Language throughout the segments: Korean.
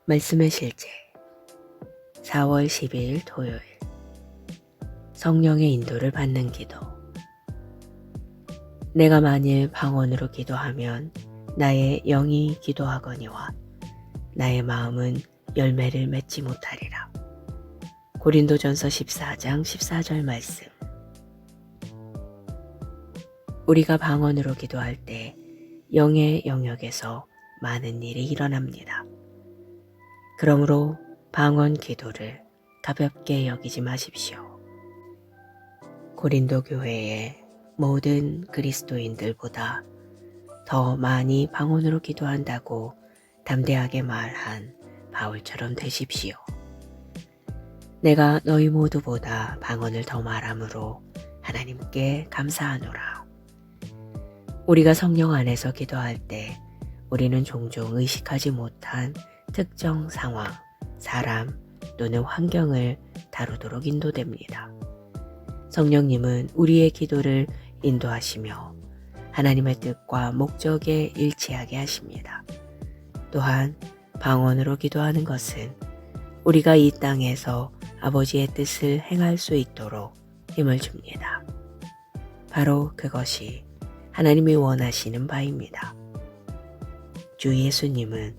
말씀의 실제 4월 12일 토요일 성령의 인도를 받는 기도. 내가 만일 방언으로 기도하면 나의 영이 기도하거니와 나의 마음은 열매를 맺지 못하리라. 고린도전서 14장 14절 말씀. 우리가 방언으로 기도할 때 영의 영역에서 많은 일이 일어납니다. 그러므로 방언 기도를 가볍게 여기지 마십시오. 고린도 교회의 모든 그리스도인들보다 더 많이 방언으로 기도한다고 담대하게 말한 바울처럼 되십시오. 내가 너희 모두보다 방언을 더 말함으로 하나님께 감사하노라. 우리가 성령 안에서 기도할 때 우리는 종종 의식하지 못한 특정 상황, 사람 또는 환경을 다루도록 인도됩니다. 성령님은 우리의 기도를 인도하시며 하나님의 뜻과 목적에 일치하게 하십니다. 또한 방언으로 기도하는 것은 우리가 이 땅에서 아버지의 뜻을 행할 수 있도록 힘을 줍니다. 바로 그것이 하나님이 원하시는 바입니다. 주 예수님은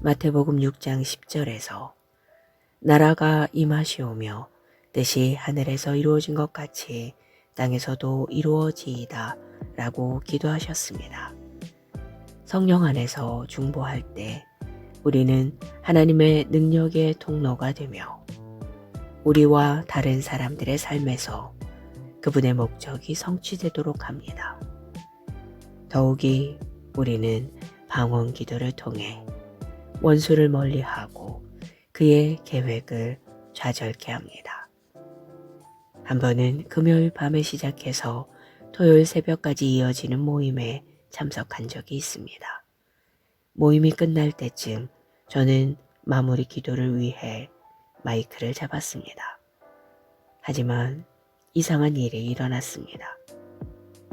마태복음 6장 10절에서 나라가 임하시오며 뜻이 하늘에서 이루어진 것 같이 땅에서도 이루어지이다 라고 기도하셨습니다. 성령 안에서 중보할 때 우리는 하나님의 능력의 통로가 되며 우리와 다른 사람들의 삶에서 그분의 목적이 성취되도록 합니다. 더욱이 우리는 방언 기도를 통해 원수를 멀리하고 그의 계획을 좌절케 합니다. 한 번은 금요일 밤에 시작해서 토요일 새벽까지 이어지는 모임에 참석한 적이 있습니다. 모임이 끝날 때쯤 저는 마무리 기도를 위해 마이크를 잡았습니다. 하지만 이상한 일이 일어났습니다.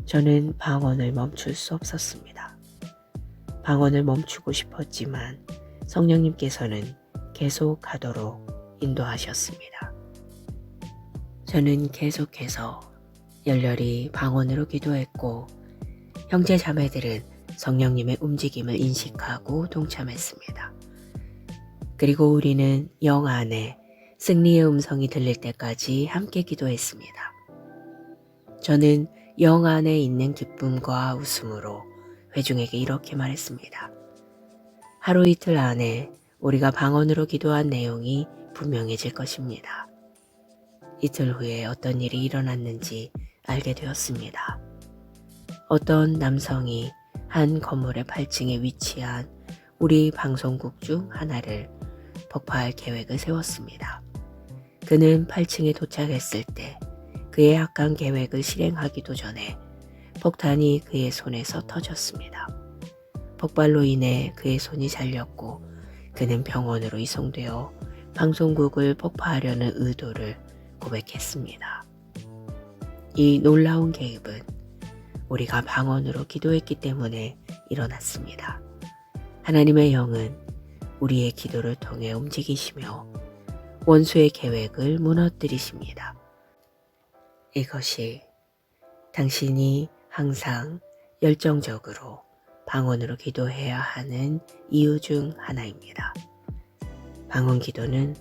저는 방언을 멈출 수 없었습니다. 방언을 멈추고 싶었지만 성령님께서는 계속하도록 인도하셨습니다. 저는 계속해서 열렬히 방언으로 기도했고 형제 자매들은 성령님의 움직임을 인식하고 동참했습니다. 그리고 우리는 영 안에 승리의 음성이 들릴 때까지 함께 기도했습니다. 저는 영 안에 있는 기쁨과 웃음으로 회중에게 이렇게 말했습니다. 하루 이틀 안에 우리가 방언으로 기도한 내용이 분명해질 것입니다. 이틀 후에 어떤 일이 일어났는지 알게 되었습니다. 어떤 남성이 한 건물의 8층에 위치한 우리 방송국 중 하나를 폭파할 계획을 세웠습니다. 그는 8층에 도착했을 때 그의 악한 계획을 실행하기도 전에 폭탄이 그의 손에서 터졌습니다. 폭발로 인해 그의 손이 잘렸고 그는 병원으로 이송되어 방송국을 폭파하려는 의도를 고백했습니다. 이 놀라운 개입은 우리가 방언으로 기도했기 때문에 일어났습니다. 하나님의 영은 우리의 기도를 통해 움직이시며 원수의 계획을 무너뜨리십니다. 이것이 당신이 항상 열정적으로 방언으로 기도해야 하는 이유 중 하나입니다. 방언 기도는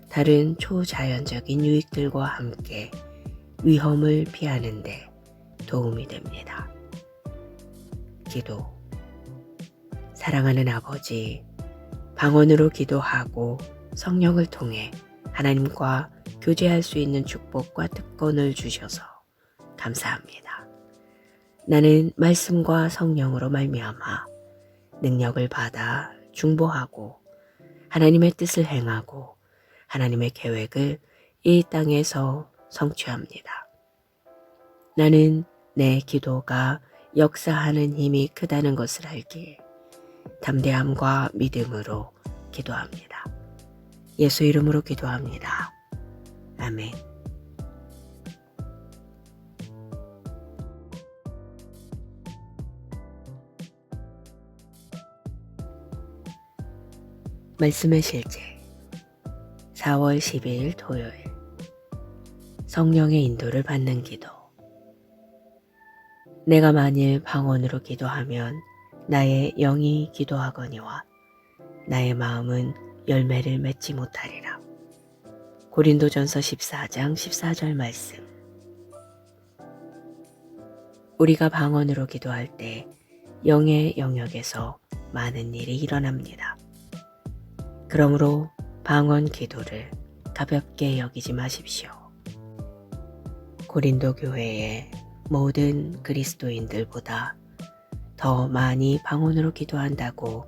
다른 초자연적인 유익들과 함께 위험을 피하는 데 도움이 됩니다. 기도. 사랑하는 아버지, 방언으로 기도하고 성령을 통해 하나님과 교제할 수 있는 축복과 특권을 주셔서 감사합니다. 나는 말씀과 성령으로 말미암아 능력을 받아 중보하고 하나님의 뜻을 행하고 하나님의 계획을 이 땅에서 성취합니다. 나는 내 기도가 역사하는 힘이 크다는 것을 알기에 담대함과 믿음으로 기도합니다. 예수 이름으로 기도합니다. 아멘. 말씀의 실제 4월 12일 토요일 성령의 인도를 받는 기도. 내가 만일 방언으로 기도하면 나의 영이 기도하거니와 나의 마음은 열매를 맺지 못하리라. 고린도전서 14장 14절 말씀. 우리가 방언으로 기도할 때 영의 영역에서 많은 일이 일어납니다. 그러므로 방언 기도를 가볍게 여기지 마십시오. 고린도 교회의 모든 그리스도인들보다 더 많이 방언으로 기도한다고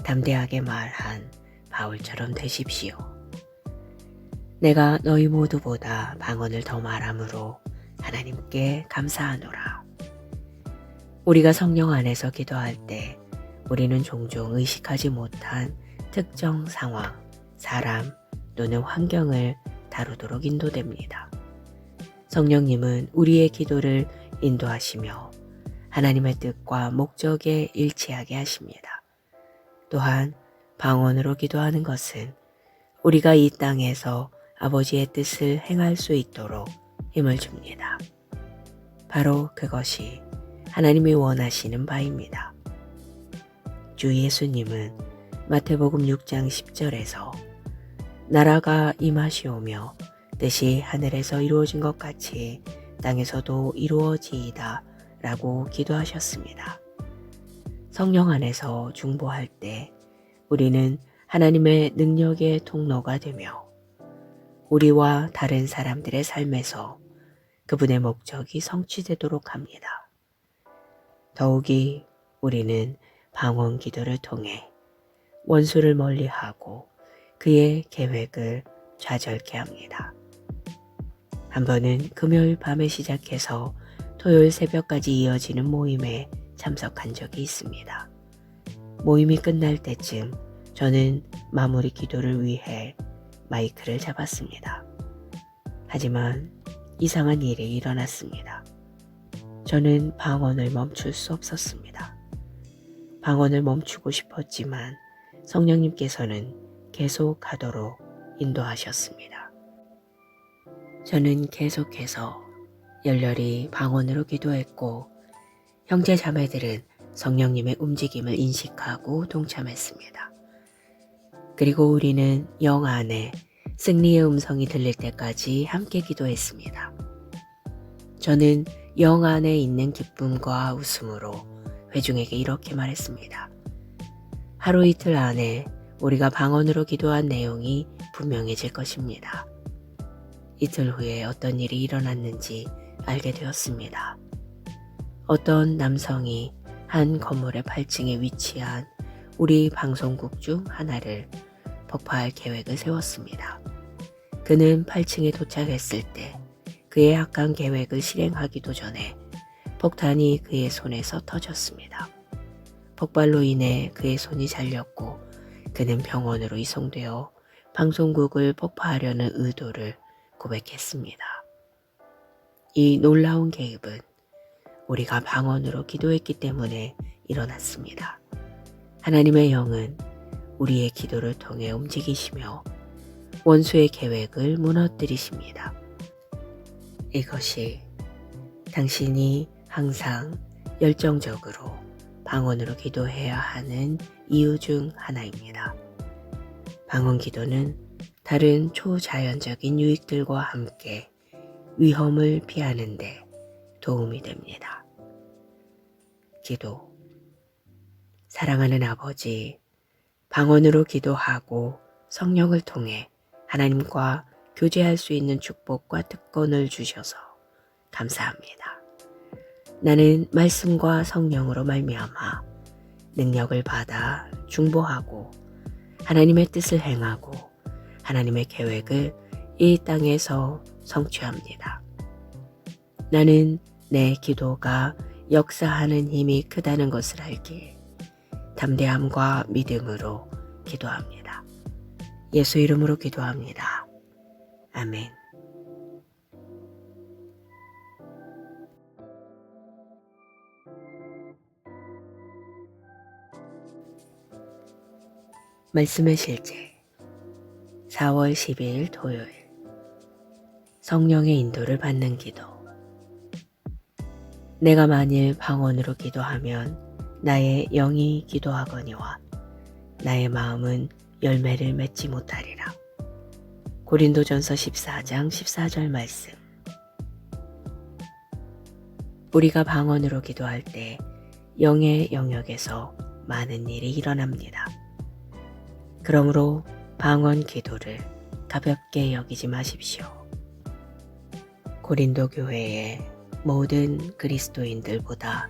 담대하게 말한 바울처럼 되십시오. 내가 너희 모두보다 방언을 더 말함으로 하나님께 감사하노라. 우리가 성령 안에서 기도할 때 우리는 종종 의식하지 못한 특정 상황, 사람 또는 환경을 다루도록 인도됩니다. 성령님은 우리의 기도를 인도하시며 하나님의 뜻과 목적에 일치하게 하십니다. 또한 방언으로 기도하는 것은 우리가 이 땅에서 아버지의 뜻을 행할 수 있도록 힘을 줍니다. 바로 그것이 하나님이 원하시는 바입니다. 주 예수님은 마태복음 6장 10절에서 나라가 임하시오며 뜻이 하늘에서 이루어진 것 같이 땅에서도 이루어지이다 라고 기도하셨습니다. 성령 안에서 중보할 때 우리는 하나님의 능력의 통로가 되며 우리와 다른 사람들의 삶에서 그분의 목적이 성취되도록 합니다. 더욱이 우리는 방언 기도를 통해 원수를 멀리하고 그의 계획을 좌절케 합니다. 한 번은 금요일 밤에 시작해서 토요일 새벽까지 이어지는 모임에 참석한 적이 있습니다. 모임이 끝날 때쯤 저는 마무리 기도를 위해 마이크를 잡았습니다. 하지만 이상한 일이 일어났습니다. 저는 방언을 멈출 수 없었습니다. 방언을 멈추고 싶었지만 성령님께서는 계속하도록 인도하셨습니다. 저는 계속해서 열렬히 방언으로 기도했고 형제 자매들은 성령님의 움직임을 인식하고 동참했습니다. 그리고 우리는 영 안에 승리의 음성이 들릴 때까지 함께 기도했습니다. 저는 영 안에 있는 기쁨과 웃음으로 회중에게 이렇게 말했습니다. 하루 이틀 안에 우리가 방언으로 기도한 내용이 분명해질 것입니다. 이틀 후에 어떤 일이 일어났는지 알게 되었습니다. 어떤 남성이 한 건물의 8층에 위치한 우리 방송국 중 하나를 폭파할 계획을 세웠습니다. 그는 8층에 도착했을 때 그의 악한 계획을 실행하기도 전에 폭탄이 그의 손에서 터졌습니다. 폭발로 인해 그의 손이 잘렸고 그는 병원으로 이송되어 방송국을 폭파하려는 의도를 고백했습니다. 이 놀라운 계획은 우리가 방언으로 기도했기 때문에 일어났습니다. 하나님의 영은 우리의 기도를 통해 움직이시며 원수의 계획을 무너뜨리십니다. 이것이 당신이 항상 열정적으로 방언으로 기도해야 하는 이유 중 하나입니다. 방언 기도는 다른 초자연적인 유익들과 함께 위험을 피하는 데 도움이 됩니다. 기도. 사랑하는 아버지, 방언으로 기도하고 성령을 통해 하나님과 교제할 수 있는 축복과 특권을 주셔서 감사합니다. 나는 말씀과 성령으로 말미암아 능력을 받아 중보하고 하나님의 뜻을 행하고 하나님의 계획을 이 땅에서 성취합니다. 나는 내 기도가 역사하는 힘이 크다는 것을 알기에 담대함과 믿음으로 기도합니다. 예수 이름으로 기도합니다. 아멘. 말씀의 실제 4월 12일 토요일 성령의 인도를 받는 기도. 내가 만일 방언으로 기도하면 나의 영이 기도하거니와 나의 마음은 열매를 맺지 못하리라. 고린도전서 14장 14절 말씀. 우리가 방언으로 기도할 때 영의 영역에서 많은 일이 일어납니다. 그러므로 방언 기도를 가볍게 여기지 마십시오. 고린도 교회의 모든 그리스도인들보다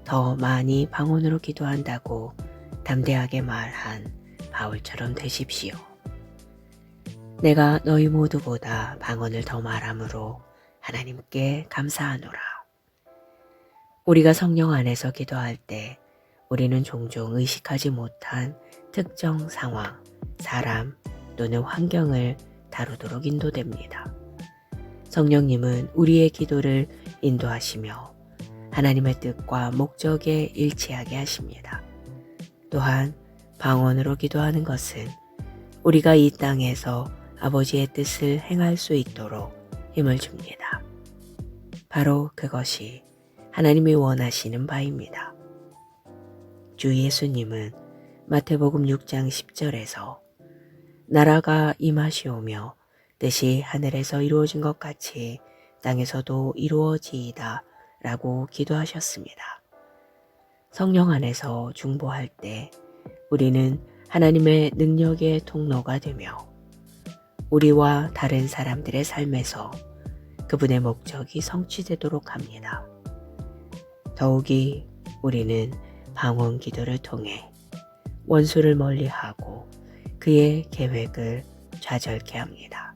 더 많이 방언으로 기도한다고 담대하게 말한 바울처럼 되십시오. 내가 너희 모두보다 방언을 더 말함으로 하나님께 감사하노라. 우리가 성령 안에서 기도할 때 우리는 종종 의식하지 못한 특정 상황, 사람 또는 환경을 다루도록 인도됩니다. 성령님은 우리의 기도를 인도하시며 하나님의 뜻과 목적에 일치하게 하십니다. 또한 방언으로 기도하는 것은 우리가 이 땅에서 아버지의 뜻을 행할 수 있도록 힘을 줍니다. 바로 그것이 하나님이 원하시는 바입니다. 주 예수님은 마태복음 6장 10절에서 나라가 임하시오며 뜻이 하늘에서 이루어진 것 같이 땅에서도 이루어지이다 라고 기도하셨습니다. 성령 안에서 중보할 때 우리는 하나님의 능력의 통로가 되며 우리와 다른 사람들의 삶에서 그분의 목적이 성취되도록 합니다. 더욱이 우리는 방언 기도를 통해 원수를 멀리하고 그의 계획을 좌절케 합니다.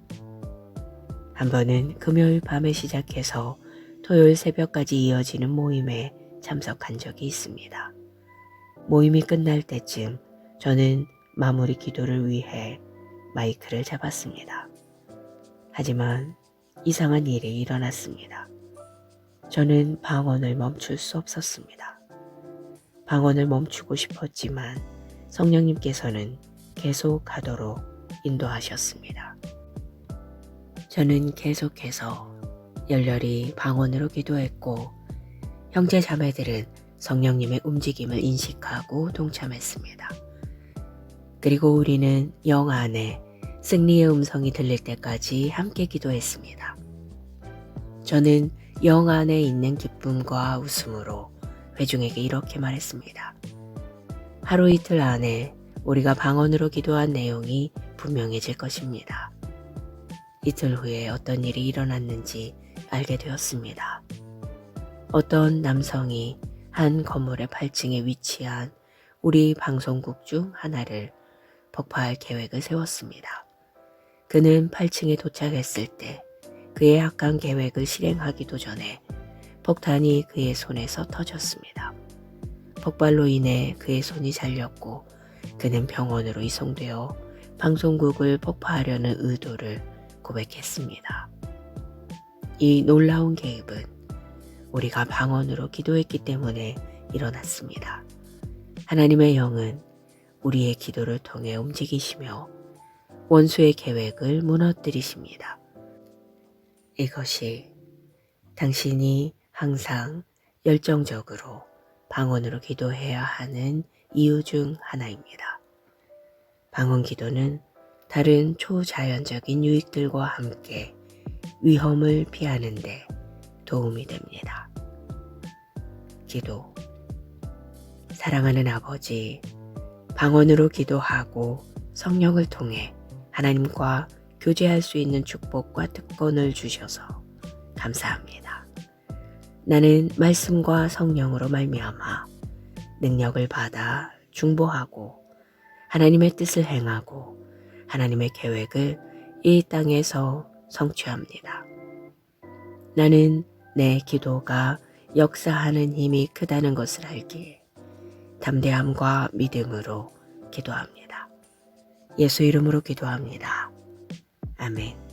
한 번은 금요일 밤에 시작해서 토요일 새벽까지 이어지는 모임에 참석한 적이 있습니다. 모임이 끝날 때쯤 저는 마무리 기도를 위해 마이크를 잡았습니다. 하지만 이상한 일이 일어났습니다. 저는 방언을 멈출 수 없었습니다. 방언을 멈추고 싶었지만 성령님께서는 계속하도록 인도하셨습니다. 저는 계속해서 열렬히 방언으로 기도했고 형제 자매들은 성령님의 움직임을 인식하고 동참했습니다. 그리고 우리는 영 안에 승리의 음성이 들릴 때까지 함께 기도했습니다. 저는 영 안에 있는 기쁨과 웃음으로 회중에게 이렇게 말했습니다. 하루 이틀 안에 우리가 방언으로 기도한 내용이 분명해질 것입니다. 이틀 후에 어떤 일이 일어났는지 알게 되었습니다. 어떤 남성이 한 건물의 8층에 위치한 우리 방송국 중 하나를 폭파할 계획을 세웠습니다. 그는 8층에 도착했을 때 그의 악한 계획을 실행하기도 전에 폭탄이 그의 손에서 터졌습니다. 폭발로 인해 그의 손이 잘렸고 그는 병원으로 이송되어 방송국을 폭파하려는 의도를 고백했습니다. 이 놀라운 개입은 우리가 방언으로 기도했기 때문에 일어났습니다. 하나님의 영은 우리의 기도를 통해 움직이시며 원수의 계획을 무너뜨리십니다. 이것이 당신이 항상 열정적으로 방언으로 기도해야 하는 이유 중 하나입니다. 방언 기도는 다른 초자연적인 유익들과 함께 위험을 피하는 데 도움이 됩니다. 기도. 사랑하는 아버지, 방언으로 기도하고 성령을 통해 하나님과 교제할 수 있는 축복과 특권을 주셔서 감사합니다. 나는 말씀과 성령으로 말미암아 능력을 받아 중보하고 하나님의 뜻을 행하고 하나님의 계획을 이 땅에서 성취합니다. 나는 내 기도가 역사하는 힘이 크다는 것을 알기에 담대함과 믿음으로 기도합니다. 예수 이름으로 기도합니다. 아멘.